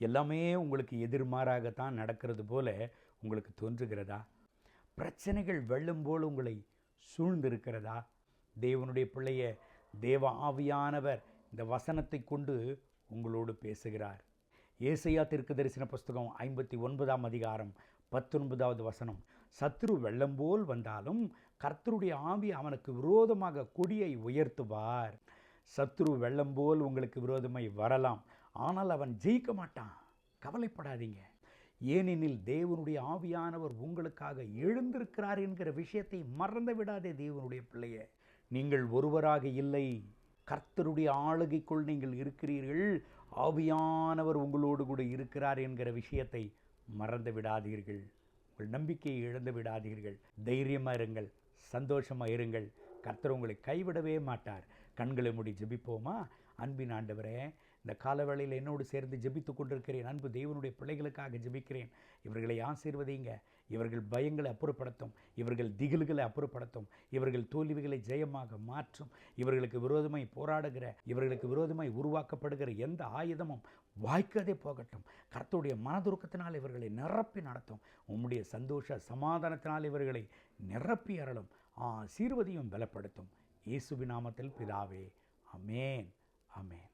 எல்லாமே உங்களுக்கு எதிர்மாறாகத்தான் நடக்கிறது போல உங்களுக்கு தோன்றுகிறதா? பிரச்சனைகள் வெள்ளம் போல் உங்களை சூழ்ந்திருக்கிறதா? தேவனுடைய பிள்ளைய, தேவ ஆவியானவர் இந்த வசனத்தை கொண்டு உங்களோடு பேசுகிறார். ஏசாயா தீர்க்கதரிசன புஸ்தகம் 59ஆம் அதிகாரம் 19வது வசனம். சத்துரு வெள்ளம் போல் வந்தாலும் கர்த்தருடைய ஆவி அவனுக்கு விரோதமாக கொடியை உயர்த்துவார். சத்துரு வெள்ளம் போல் உங்களுக்கு விரோதமாய் வரலாம், ஆனால் அவன் ஜெயிக்க மாட்டான். கவலைப்படாதீங்க. ஏனெனில் தேவனுடைய ஆவியானவர் உங்களுக்காக எழுந்திருக்கிறார் என்கிற விஷயத்தை மறந்து விடாதே தேவனுடைய பிள்ளையே. நீங்கள் ஒருவராக இல்லை, கர்த்தருடைய ஆளுகைக்குள் நீங்கள் இருக்கிறீர்கள். ஆவியானவர் உங்களோடு கூட இருக்கிறார் என்கிற விஷயத்தை மறந்து விடாதீர்கள். உங்கள் நம்பிக்கையை இழந்து விடாதீர்கள். தைரியமாக இருங்கள், சந்தோஷமாக இருங்கள். கர்த்தர் உங்களை கைவிடவே மாட்டார். கண்களை மூடி ஜெபிப்போமா? அன்பின் ஆண்டவரே, இந்த காலவேளையில் என்னோடு சேர்ந்து ஜெபித்து கொண்டிருக்கிறேன் அன்பு தேவனுடைய பிள்ளைகளுக்காக ஜெபிக்கிறேன். இவர்களை ஆசீர்வதிங்க. இவர்கள் பயங்களை அப்புறப்படுத்தும், இவர்கள் திகில்களை அப்புறப்படுத்தும், இவர்கள் தோல்விகளை ஜெயமாக மாற்றும். இவர்களுக்கு விரோதமாய் போராடுகிற, இவர்களுக்கு விரோதமாய் உருவாக்கப்படுகிற எந்த ஆயுதமும் வாய்க்காதே போகட்டும். கர்த்தருடைய மனதுருக்கத்தினால் இவர்களை நிரப்பி நடத்தும். உம்முடைய சந்தோஷ சமாதானத்தினால் இவர்களை நிரப்பி அருளும். ஆசீர்வதியும் பலப்படுத்தும். இயேசுவின் நாமத்தில் பிதாவே, ஆமென், ஆமென்.